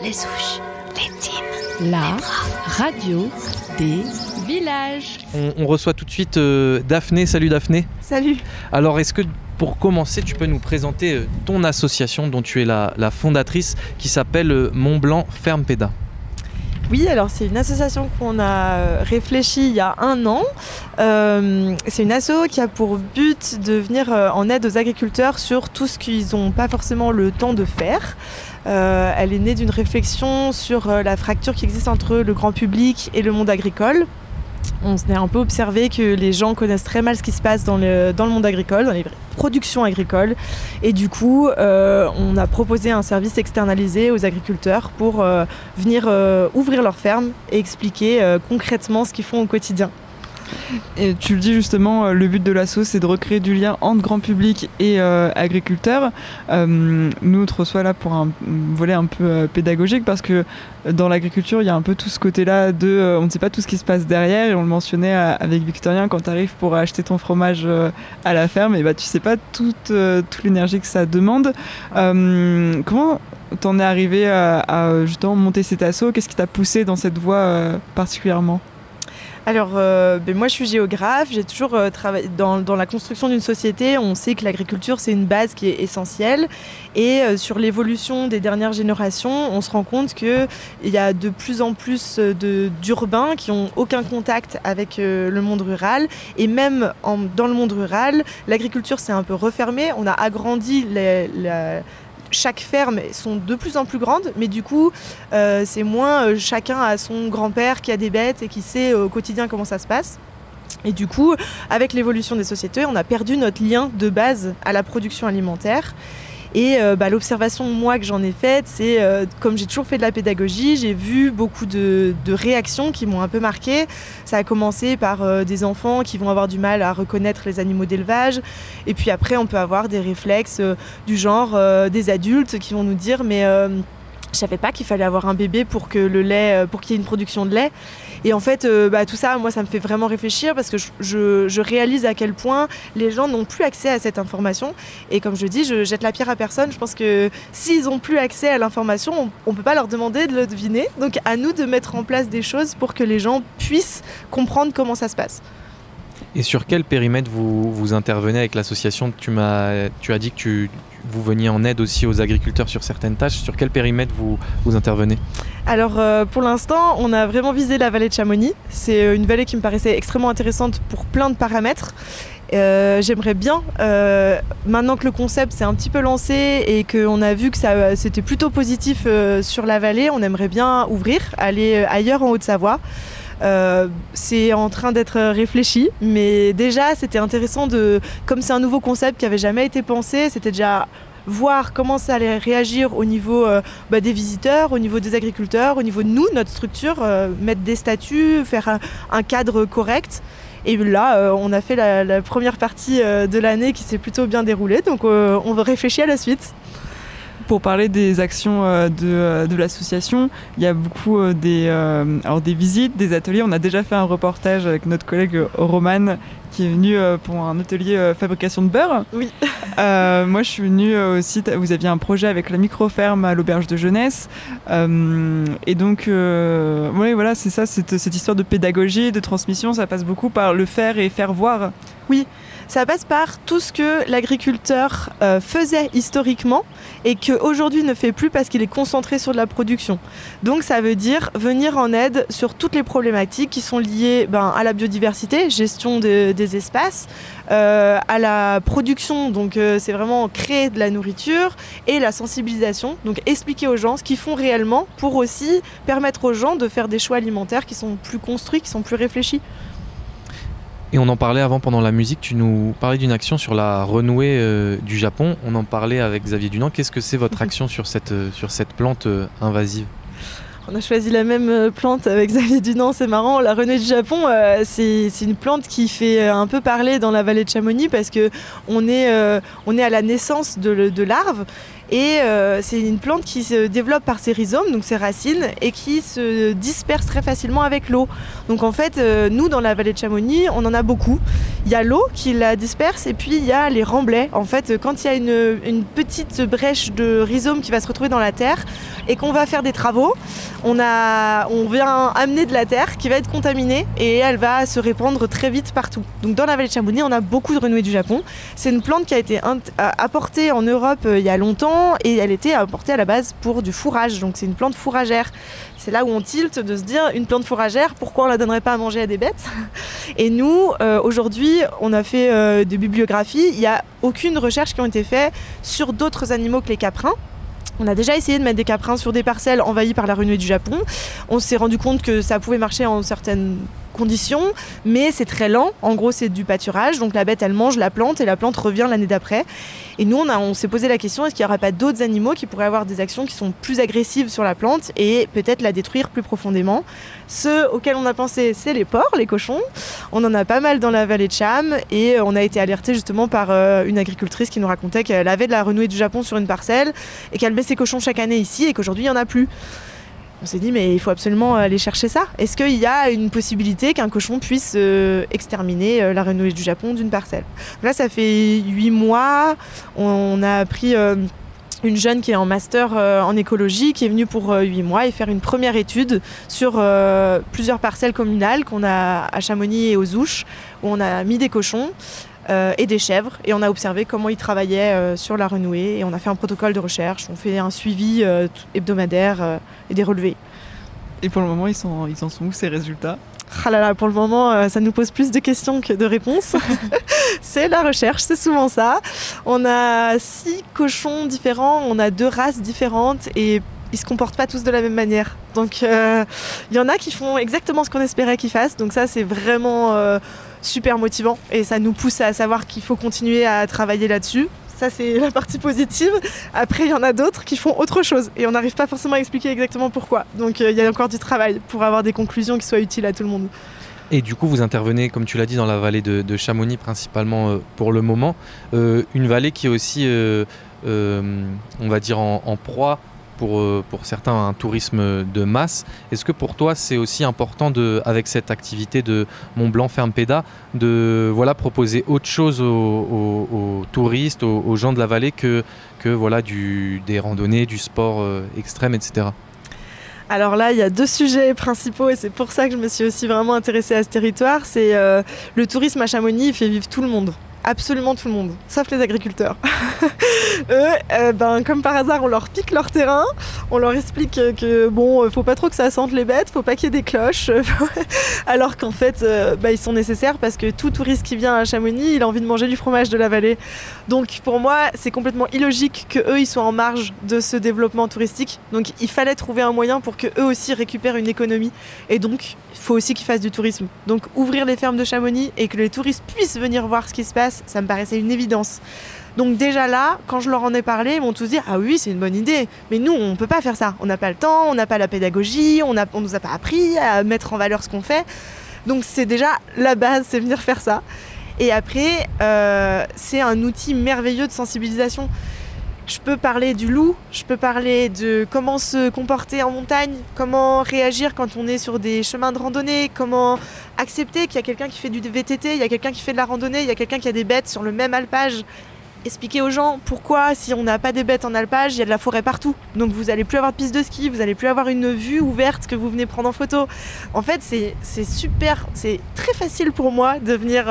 les souches, les teams, la radio des villages. On reçoit tout de suite Daphné. Salut Daphné. Salut. Alors est-ce que pour commencer tu peux nous présenter ton association dont tu es la fondatrice qui s'appelle Mont Blanc Ferme Péda? Oui, alors c'est une association qu'on a réfléchie il y a 1 an. C'est une asso qui a pour but de venir en aide aux agriculteurs sur tout ce qu'ils n'ont pas forcément le temps de faire. Elle est née d'une réflexion sur la fracture qui existe entre le grand public et le monde agricole. On s'est un peu observé que les gens connaissent très mal ce qui se passe dans le monde agricole, dans les productions agricoles. Et du coup, on a proposé un service externalisé aux agriculteurs pour venir ouvrir leur ferme et expliquer concrètement ce qu'ils font au quotidien. Et tu le dis justement, le but de l'asso, c'est de recréer du lien entre grand public et agriculteurs. Nous, on te reçoit là pour un volet un peu pédagogique parce que dans l'agriculture, il y a un peu tout ce côté-là de on ne sait pas tout ce qui se passe derrière, et on le mentionnait avec Victorien, quand tu arrives pour acheter ton fromage à la ferme, et bah, tu ne sais pas toute l'énergie que ça demande. Comment t'en es arrivé à justement monter cet asso? Qu'est-ce qui t'a poussé dans cette voie particulièrement? Alors, moi je suis géographe, j'ai toujours travaillé dans la construction d'une société. On sait que l'agriculture c'est une base qui est essentielle, et sur l'évolution des dernières générations, on se rend compte qu'il y a de plus en plus d'urbains qui n'ont aucun contact avec le monde rural, et même dans le monde rural, l'agriculture s'est un peu refermée. On a agrandi chaque ferme sont de plus en plus grandes, mais du coup, c'est moins chacun a son grand-père qui a des bêtes et qui sait au quotidien comment ça se passe. Et du coup, avec l'évolution des sociétés, on a perdu notre lien de base à la production alimentaire. Et l'observation, moi, que j'en ai faite, c'est comme j'ai toujours fait de la pédagogie, j'ai vu beaucoup de réactions qui m'ont un peu marquée. Ça a commencé par des enfants qui vont avoir du mal à reconnaître les animaux d'élevage. Et puis après, on peut avoir des réflexes du genre des adultes qui vont nous dire « mais je savais pas qu'il fallait avoir un bébé pour que pour qu'il y ait une production de lait ». Et en fait, tout ça, moi, ça me fait vraiment réfléchir parce que je réalise à quel point les gens n'ont plus accès à cette information. Et comme je dis, je jette la pierre à personne. Je pense que s'ils n'ont plus accès à l'information, on ne peut pas leur demander de le deviner. Donc à nous de mettre en place des choses pour que les gens puissent comprendre comment ça se passe. Et sur quel périmètre vous intervenez avec l'association? Tu as dit que vous veniez en aide aussi aux agriculteurs sur certaines tâches. Sur quel périmètre vous intervenez? Alors pour l'instant, on a vraiment visé la vallée de Chamonix. C'est une vallée qui me paraissait extrêmement intéressante pour plein de paramètres. J'aimerais bien, maintenant que le concept s'est un petit peu lancé et qu'on a vu que c'était plutôt positif sur la vallée, on aimerait bien ouvrir, aller ailleurs en Haute-Savoie. C'est en train d'être réfléchi, mais déjà c'était intéressant comme c'est un nouveau concept qui n'avait jamais été pensé, c'était déjà voir comment ça allait réagir au niveau des visiteurs, au niveau des agriculteurs, au niveau de nous, notre structure, mettre des statuts, faire un cadre correct. Et là, on a fait la première partie de l'année qui s'est plutôt bien déroulée, donc on réfléchit à la suite. Pour parler des actions de l'association, il y a beaucoup des visites, des ateliers. On a déjà fait un reportage avec notre collègue Roman qui est venu pour un atelier fabrication de beurre. Oui. Moi, je suis venue aussi. Vous aviez un projet avec la micro-ferme à l'auberge de jeunesse. Et donc, oui, voilà, c'est ça, cette histoire de pédagogie, de transmission, ça passe beaucoup par le faire et faire voir. Oui. Ça passe par tout ce que l'agriculteur faisait historiquement et qu'aujourd'hui ne fait plus parce qu'il est concentré sur de la production. Donc ça veut dire venir en aide sur toutes les problématiques qui sont liées à la biodiversité, gestion des espaces, à la production, donc c'est vraiment créer de la nourriture, et la sensibilisation, donc expliquer aux gens ce qu'ils font réellement pour aussi permettre aux gens de faire des choix alimentaires qui sont plus construits, qui sont plus réfléchis. Et on en parlait avant pendant la musique, tu nous parlais d'une action sur la renouée du Japon. On en parlait avec Xavier Dunant. Qu'est-ce que c'est votre action sur cette plante invasive? On a choisi la même plante avec Xavier Dunant, c'est marrant. La renouée du Japon, c'est une plante qui fait un peu parler dans la vallée de Chamonix parce qu'on est à la naissance de larves. Et c'est une plante qui se développe par ses rhizomes, donc ses racines, et qui se disperse très facilement avec l'eau. Donc en fait, nous, dans la vallée de Chamonix, on en a beaucoup. Il y a l'eau qui la disperse, et puis il y a les remblais. En fait, quand il y a une petite brèche de rhizome qui va se retrouver dans la terre, et qu'on va faire des travaux, on vient amener de la terre qui va être contaminée, et elle va se répandre très vite partout. Donc dans la vallée de Chamonix, on a beaucoup de renouée du Japon. C'est une plante qui a été apportée en Europe il y a longtemps, et elle était apportée à la base pour du fourrage, donc c'est une plante fourragère. C'est là où on tilte de se dire, une plante fourragère, pourquoi on la donnerait pas à manger à des bêtes? Et nous, aujourd'hui, on a fait des bibliographies, il n'y a aucune recherche qui a été faite sur d'autres animaux que les caprins. On a déjà essayé de mettre des caprins sur des parcelles envahies par la renouée du Japon. On s'est rendu compte que ça pouvait marcher en certaines conditions, mais c'est très lent. En gros, c'est du pâturage, donc la bête, elle mange la plante et la plante revient l'année d'après. Et nous, on s'est posé la question, est-ce qu'il n'y aurait pas d'autres animaux qui pourraient avoir des actions qui sont plus agressives sur la plante et peut-être la détruire plus profondément? Ceux auxquels on a pensé, c'est les porcs, les cochons. On en a pas mal dans la vallée de Cham, et on a été alerté justement par une agricultrice qui nous racontait qu'elle avait de la renouée du Japon sur une parcelle et qu'elle met ses cochons chaque année ici et qu'aujourd'hui, il n'y en a plus. On s'est dit, mais il faut absolument aller chercher ça. Est-ce qu'il y a une possibilité qu'un cochon puisse exterminer la renouée du Japon d'une parcelle? Là, ça fait 8 mois. On a pris une jeune qui est en master en écologie, qui est venue pour 8 mois et faire une première étude sur plusieurs parcelles communales qu'on a à Chamonix et aux Ouches, où on a mis des cochons et des chèvres, et on a observé comment ils travaillaient sur la renouée, et on a fait un protocole de recherche, on fait un suivi hebdomadaire et des relevés. Et pour le moment, ils en sont où ces résultats? Ah là là, pour le moment, ça nous pose plus de questions que de réponses. C'est la recherche, c'est souvent ça. On a 6 cochons différents, on a 2 races différentes, et ils se comportent pas tous de la même manière. Donc il y en a qui font exactement ce qu'on espérait qu'ils fassent, donc ça c'est vraiment super motivant, et ça nous pousse à savoir qu'il faut continuer à travailler là-dessus. Ça, c'est la partie positive. Après, il y en a d'autres qui font autre chose, et on n'arrive pas forcément à expliquer exactement pourquoi. Donc il y a encore du travail pour avoir des conclusions qui soient utiles à tout le monde. Et du coup, vous intervenez, comme tu l'as dit, dans la vallée de Chamonix principalement pour le moment. Une vallée qui est aussi, on va dire, en proie pour certains, un tourisme de masse. Est-ce que pour toi, c'est aussi important, avec cette activité de Mont Blanc Ferme Péda, de proposer autre chose aux touristes, aux gens de la vallée que des randonnées, du sport extrême, etc. Alors là, il y a 2 sujets principaux, et c'est pour ça que je me suis aussi vraiment intéressée à ce territoire. C'est le tourisme à Chamonix, il fait vivre tout le monde. Absolument tout le monde, sauf les agriculteurs. Eux, comme par hasard, on leur pique leur terrain, on leur explique que faut pas trop que ça sente les bêtes, faut pas qu'il y ait des cloches, alors qu'en fait, ils sont nécessaires parce que tout touriste qui vient à Chamonix, il a envie de manger du fromage de la vallée. Donc pour moi, c'est complètement illogique qu'eux, ils soient en marge de ce développement touristique. Donc il fallait trouver un moyen pour qu'eux aussi récupèrent une économie. Et donc, il faut aussi qu'ils fassent du tourisme. Donc ouvrir les fermes de Chamonix et que les touristes puissent venir voir ce qui se passe, ça me paraissait une évidence. Donc déjà là, quand je leur en ai parlé, ils m'ont tous dit « Ah oui, c'est une bonne idée, mais nous, on ne peut pas faire ça. On n'a pas le temps, on n'a pas la pédagogie, on nous a pas appris à mettre en valeur ce qu'on fait. » Donc c'est déjà la base, c'est venir faire ça. Et après, c'est un outil merveilleux de sensibilisation. Je peux parler du loup, je peux parler de comment se comporter en montagne, comment réagir quand on est sur des chemins de randonnée, comment accepter qu'il y a quelqu'un qui fait du VTT, il y a quelqu'un qui fait de la randonnée, il y a quelqu'un qui a des bêtes sur le même alpage. Expliquer aux gens pourquoi, si on n'a pas des bêtes en alpage, il y a de la forêt partout. Donc vous n'allez plus avoir de piste de ski, vous n'allez plus avoir une vue ouverte que vous venez prendre en photo. En fait, c'est super, c'est très facile pour moi de venir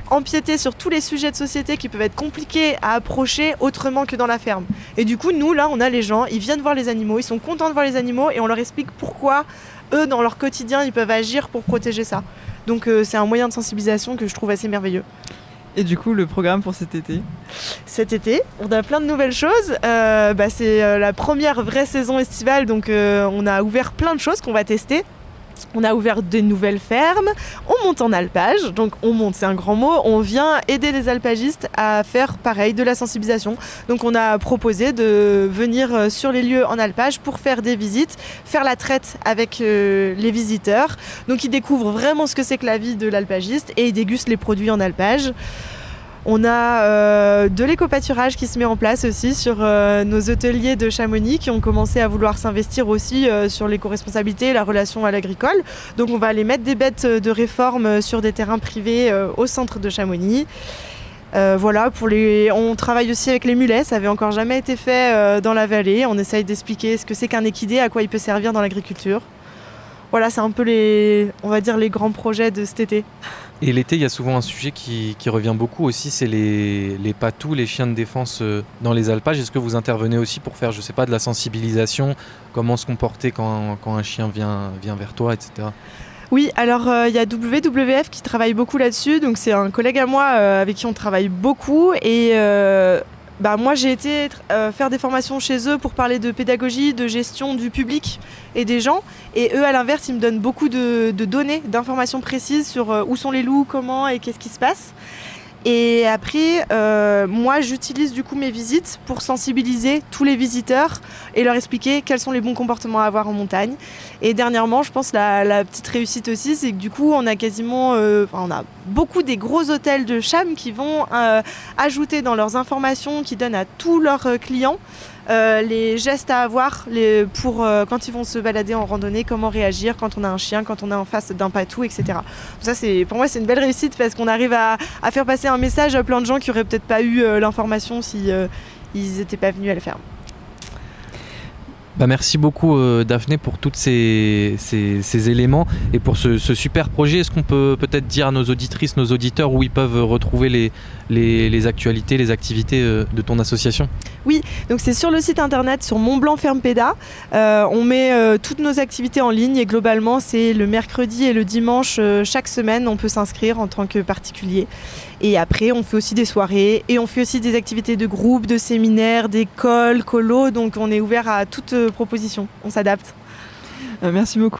empiéter sur tous les sujets de société qui peuvent être compliqués à approcher autrement que dans la ferme. Et du coup, nous, là, on a les gens, ils viennent voir les animaux, ils sont contents de voir les animaux, et on leur explique pourquoi, eux, dans leur quotidien, ils peuvent agir pour protéger ça. Donc c'est un moyen de sensibilisation que je trouve assez merveilleux. Et du coup, le programme pour cet été? Cet été, on a plein de nouvelles choses. C'est la première vraie saison estivale, donc on a ouvert plein de choses qu'on va tester. On a ouvert des nouvelles fermes, on monte en alpage, donc on monte, c'est un grand mot, on vient aider les alpagistes à faire pareil, de la sensibilisation. Donc on a proposé de venir sur les lieux en alpage pour faire des visites, faire la traite avec les visiteurs. Donc ils découvrent vraiment ce que c'est que la vie de l'alpagiste et ils dégustent les produits en alpage. On a de l'éco-pâturage qui se met en place aussi sur nos hôteliers de Chamonix qui ont commencé à vouloir s'investir aussi sur l'éco-responsabilité et la relation à l'agricole. Donc on va aller mettre des bêtes de réforme sur des terrains privés au centre de Chamonix. Voilà, on travaille aussi avec les mulets, ça n'avait encore jamais été fait dans la vallée. On essaye d'expliquer ce que c'est qu'un équidé, à quoi il peut servir dans l'agriculture. Voilà, c'est un peu les grands projets de cet été. Et l'été, il y a souvent un sujet qui revient beaucoup aussi, c'est les patous, les chiens de défense dans les alpages. Est-ce que vous intervenez aussi pour faire, je sais pas, de la sensibilisation, comment se comporter quand un chien vient vers toi, etc. Oui, alors il y a WWF qui travaille beaucoup là-dessus, donc c'est un collègue à moi avec qui on travaille beaucoup et moi j'ai été faire des formations chez eux pour parler de pédagogie, de gestion du public et des gens, et eux à l'inverse ils me donnent beaucoup de données, d'informations précises sur où sont les loups, comment et qu'est-ce qui se passe. Et après, moi, j'utilise du coup mes visites pour sensibiliser tous les visiteurs et leur expliquer quels sont les bons comportements à avoir en montagne. Et dernièrement, je pense la petite réussite aussi, c'est que du coup, on a quasiment, on a beaucoup des gros hôtels de Cham qui vont ajouter dans leurs informations, qui donnent à tous leurs clients les gestes à avoir pour quand ils vont se balader en randonnée, comment réagir quand on a un chien, quand on est en face d'un patou, etc. Ça, pour moi, c'est une belle réussite parce qu'on arrive à faire passer un message à plein de gens qui n'auraient peut-être pas eu l'information si ils n'étaient pas venus à la ferme. Merci beaucoup Daphné pour tous ces éléments et pour ce super projet. Est-ce qu'on peut peut-être dire à nos auditrices, nos auditeurs où ils peuvent retrouver les actualités, les activités de ton association ? Oui, donc c'est sur le site internet, sur Mont Blanc Ferme Péda. On met toutes nos activités en ligne et globalement c'est le mercredi et le dimanche chaque semaine on peut s'inscrire en tant que particulier. Et après on fait aussi des soirées et on fait aussi des activités de groupe, de séminaires, d'écoles, colos, donc on est ouvert à toute proposition, on s'adapte. Merci beaucoup.